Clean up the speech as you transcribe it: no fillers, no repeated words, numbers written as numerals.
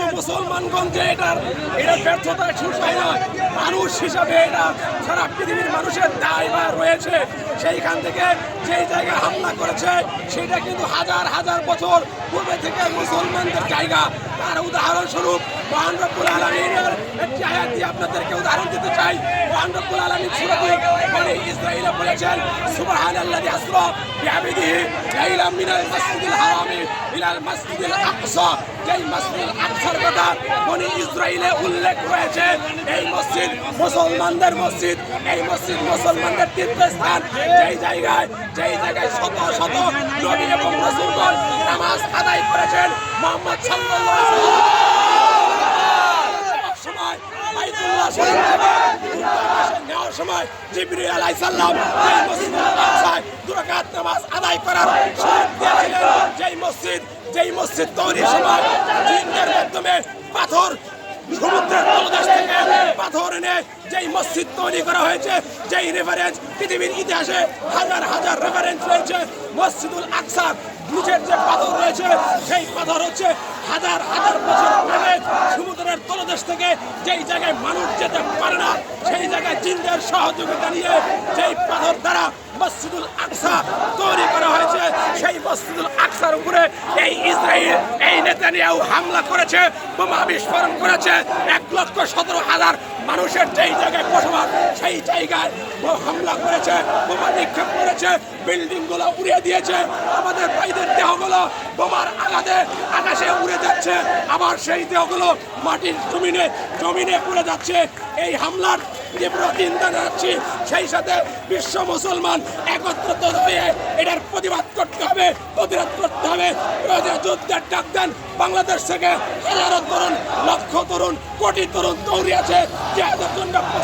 শুধু মুসলমানগঞ্জে এটা ব্যর্থতায় শেষ হয় না, মানুষ হিসাবে এটা সারা পৃথিবীর মানুষের দায়ভার রয়েছে। সেইখান থেকে যেই জায়গায় হামলা করেছে সেটা কিন্তু হাজার হাজার বছর পূর্বে থেকে মুসলমানদের জায়গা। তার উদাহরণস্বরূপ মহান রব্বুল আলামিনের একটি আয়াত দিয়ে আপনাদেরকে উদাহরণ দিতে চাই। মহান রব্বুল আলামিন সূরা বনী ইসরাঈলে বলেছেন, সুবহানাল্লাযী আসরা বিআবদিহি লাইলাম মিনাল মাসজিদিল হারামি ইলাল মাসজিদিল আকসা। যেই মসজিদুল আকসার কথা বনী ইসরাঈলে উল্লেখ রয়েছে, এই মসজিদ মুসলমানদের মসজিদ, এই মসজিদ মুসলমানদের তীর্থস্থান। যেই জায়গায় শত শত নবী এবং রাসূলগণ নামাজ আদায় করেছেন। মুহাম্মদ সাল্লাল্লাহু আলাইহি ওয়াসাল্লাম সময় বাইতুল্লাহ শরীফ থেকে নেওয়ার সময় জিবরিল আলাইহিস সালাম এই মসজিদুল আকসায় দুই রাকাত নামাজ আদায় করার সুযোগ দিয়েছিলেন। যেই মসজিদ তৈরির সময় জিনদের মাধ্যমে পাথর সমুদ্রের তলদেশ থেকে পাথর এনে যেই মসজিদ তৈরি করা হয়েছে, যেই রেফারেন্স পৃথিবীর ইতিহাসে হাজার হাজার রেফারেন্স রয়েছে, মসজিদুল আকসার নিচের যে পাথর রয়েছে সেই পাথর হচ্ছে হাজার হাজার বছর আগে সমুদ্রের তলদেশ থেকে যেই জায়গায় মানুষ যেতে পারে না, সেই জায়গায় জিনদের সহযোগিতা নিয়ে যেই পাথর দ্বারা মসজিদুল আকসা তৈরি করা হয়েছে, সেই মসজিদুল আকসার উপরে এই ইসরাইল, এই নেতানিয়াহু হামলা করেছে, বোমা বিস্ফোরণ করেছে। 1,17,000 মানুষের যেই জায়গায় বসবাস সেই জায়গায় হামলা করেছে, বোমা নিক্ষেপ করেছে, বিল্ডিং গুলো উড়িয়ে দিয়েছে। আমাদের ভাইদের দেহগুলো বোমার আঘাতে আকাশে উড়ে যাচ্ছে, আবার সেই দেহগুলো মাটির জমিনে পড়ে যাচ্ছে। এই হামলার তীব্র নিন্দা জানাচ্ছি। সেই সাথে বিশ্ব মুসলমান একত্রিত হয়ে এটার প্রতিবাদ করতে হবে, প্রতিরোধ করতে হবে। যুদ্ধের ডাক দেন। বাংলাদেশ থেকে হাজারো তরুণ, লক্ষ তরুণ, কোটি তরুণ দৌড়ে আছে জিহাদের জন্য।